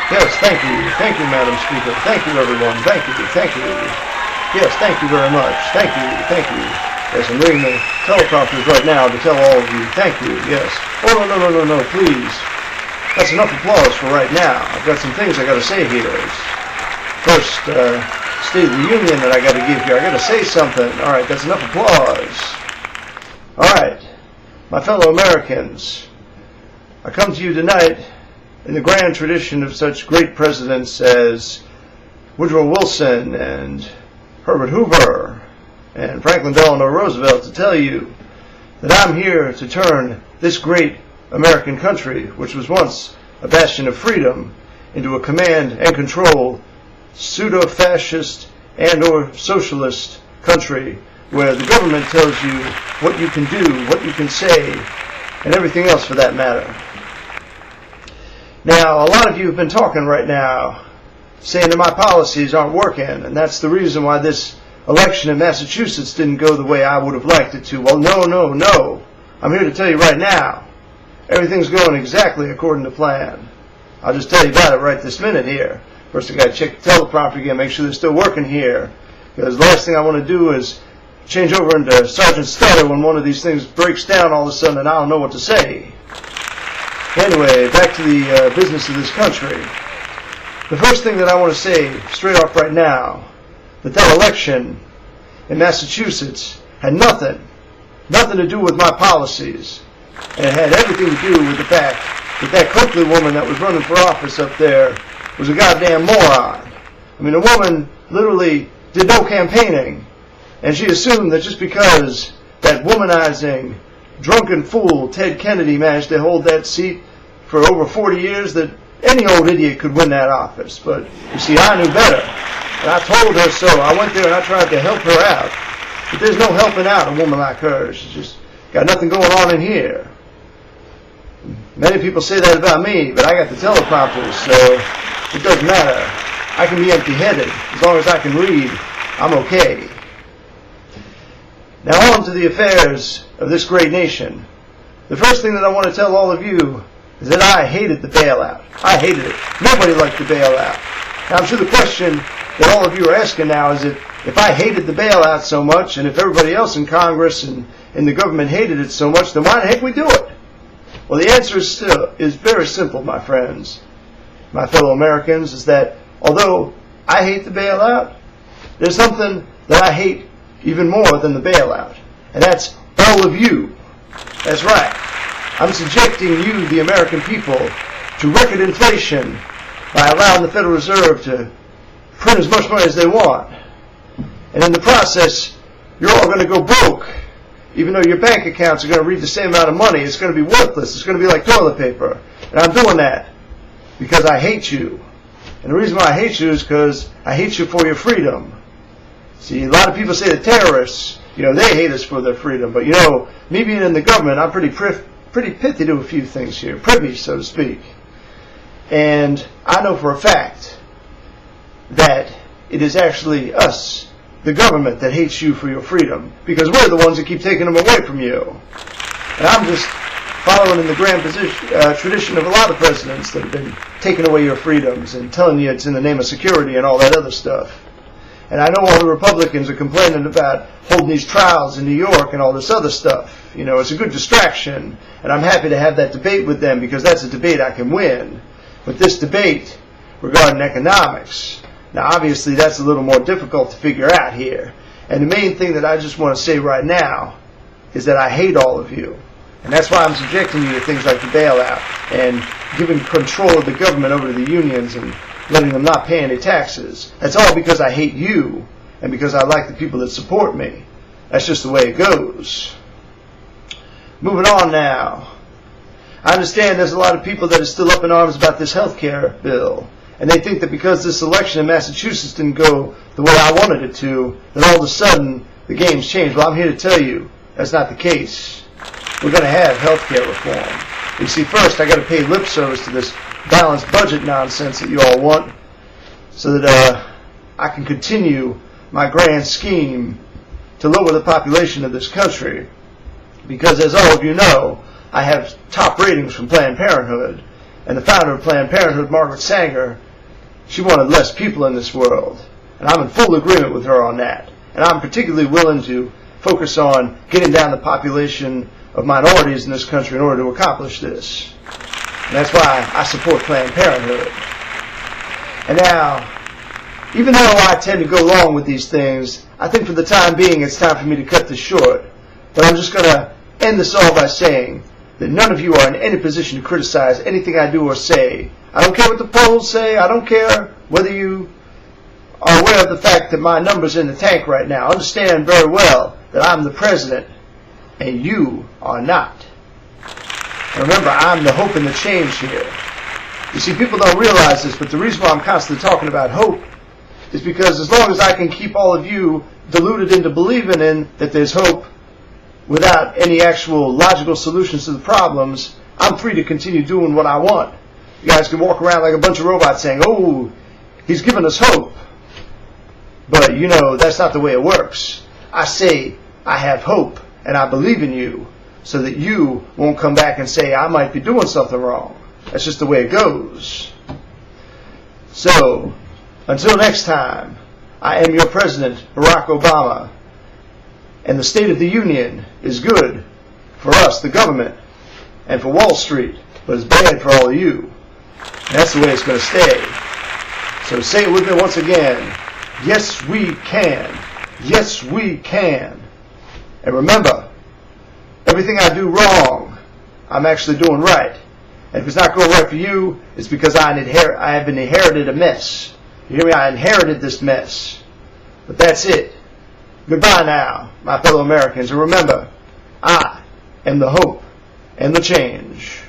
Yes, thank you. Thank you, Madam Speaker. Thank you, everyone. Thank you. Thank you. Yes, thank you very much. Thank you. Thank you. Yes, I'm reading the teleprompters right now to tell all of you. Thank you. Yes. Oh, no, please. That's enough applause for right now. I've got some things I got to say here. First, State of the Union that I got to give here. I got to say something. All right, that's enough applause. All right, my fellow Americans, I come to you tonight in the grand tradition of such great presidents as Woodrow Wilson and Herbert Hoover and Franklin Delano Roosevelt to tell you that I'm here to turn this great American country, which was once a bastion of freedom, into a command and control pseudo-fascist and or socialist country where the government tells you what you can do, what you can say, and everything else for that matter. Now, a lot of you have been talking right now, saying that my policies aren't working, and that's the reason why this election in Massachusetts didn't go the way I would have liked it to. Well, no. I'm here to tell you right now, everything's going exactly according to plan. I'll just tell you about it right this minute here. First, I got to check the teleprompter again, make sure they're still working here, because the last thing I want to do is change over into Sergeant Stutter when one of these things breaks down all of a sudden and I don't know what to say. Anyway, back to the business of this country. The first thing that I want to say straight off right now, that election in Massachusetts had nothing to do with my policies. And it had everything to do with the fact that that Coakley woman that was running for office up there was a goddamn moron. I mean, the woman literally did no campaigning, and she assumed that just because that womanizing, drunken fool Ted Kennedy managed to hold that seat for over 40 years, that any old idiot could win that office. But, you see, I knew better, and I told her so. I went there and I tried to help her out. But there's no helping out a woman like her. She's just got nothing going on in here. Many people say that about me, but I got the teleprompters, so it doesn't matter. I can be empty-headed. As long as I can read, I'm okay. Now on to the affairs of this great nation. The first thing that I want to tell all of you is that I hated the bailout. I hated it. Nobody liked the bailout. Now I'm sure the question that all of you are asking now is if I hated the bailout so much, and if everybody else in Congress and the government hated it so much, then why the heck we do it? Well, the answer is very simple, my friends, my fellow Americans, is that although I hate the bailout, there's something that I hate even more than the bailout, and that's all of you. That's right. I'm subjecting you, the American people, to record inflation by allowing the Federal Reserve to print as much money as they want. And in the process, you're all going to go broke. Even though your bank accounts are going to read the same amount of money, it's going to be worthless. It's going to be like toilet paper. And I'm doing that because I hate you. And the reason why I hate you is because I hate you for your freedom. See, a lot of people say that terrorists, they hate us for their freedom. But, me being in the government, I'm pretty privy to a few things here. Privy, so to speak. And I know for a fact that it is actually us, the government, that hates you for your freedom, because we're the ones that keep taking them away from you. And I'm just following in the grand tradition of a lot of presidents that have been taking away your freedoms and telling you it's in the name of security and all that other stuff. And I know all the Republicans are complaining about holding these trials in New York and all this other stuff. It's a good distraction, and I'm happy to have that debate with them because that's a debate I can win. But this debate regarding economics, now obviously that's a little more difficult to figure out here. And the main thing that I just want to say right now is that I hate all of you. And that's why I'm subjecting you to things like the bailout and giving control of the government over to the unions and letting them not pay any taxes. That's all because I hate you and because I like the people that support me. That's just the way it goes. Moving on now. I understand there's a lot of people that are still up in arms about this health care bill. And they think that because this election in Massachusetts didn't go the way I wanted it to, that all of a sudden the game's changed. Well, I'm here to tell you that's not the case. We're going to have health care reform. You see, first I got to pay lip service to this balanced budget nonsense that you all want so that I can continue my grand scheme to lower the population of this country. Because as all of you know, I have top ratings from Planned Parenthood. and the founder of Planned Parenthood, Margaret Sanger, she wanted less people in this world. And I'm in full agreement with her on that. And I'm particularly willing to focus on getting down the population of minorities in this country in order to accomplish this. And that's why I support Planned Parenthood. And now, even though I tend to go along with these things, I think for the time being it's time for me to cut this short. But I'm just going to end this all by saying that none of you are in any position to criticize anything I do or say. I don't care what the polls say. I don't care whether you are aware of the fact that my number's in the tank right now. Understand very well that I'm the president and you are not. And remember, I'm the hope and the change here. You see, people don't realize this, but the reason why I'm constantly talking about hope is because as long as I can keep all of you deluded into believing in that there's hope without any actual logical solutions to the problems, I'm free to continue doing what I want. You guys can walk around like a bunch of robots saying, oh, he's giving us hope. But, you know, that's not the way it works. I say, I have hope, and I believe in you, so that you won't come back and say, I might be doing something wrong. That's just the way it goes. So, until next time, I am your President, Barack Obama, and the State of the Union is good for us, the government, and for Wall Street, but it's bad for all of you. And that's the way it's going to stay. So say it with me once again. Yes, we can. Yes, we can. And remember, everything I do wrong, I'm actually doing right. And if it's not going right for you, it's because I have inherited a mess. You hear me? I inherited this mess. But that's it. Goodbye now, my fellow Americans. And remember, I am the hope and the change.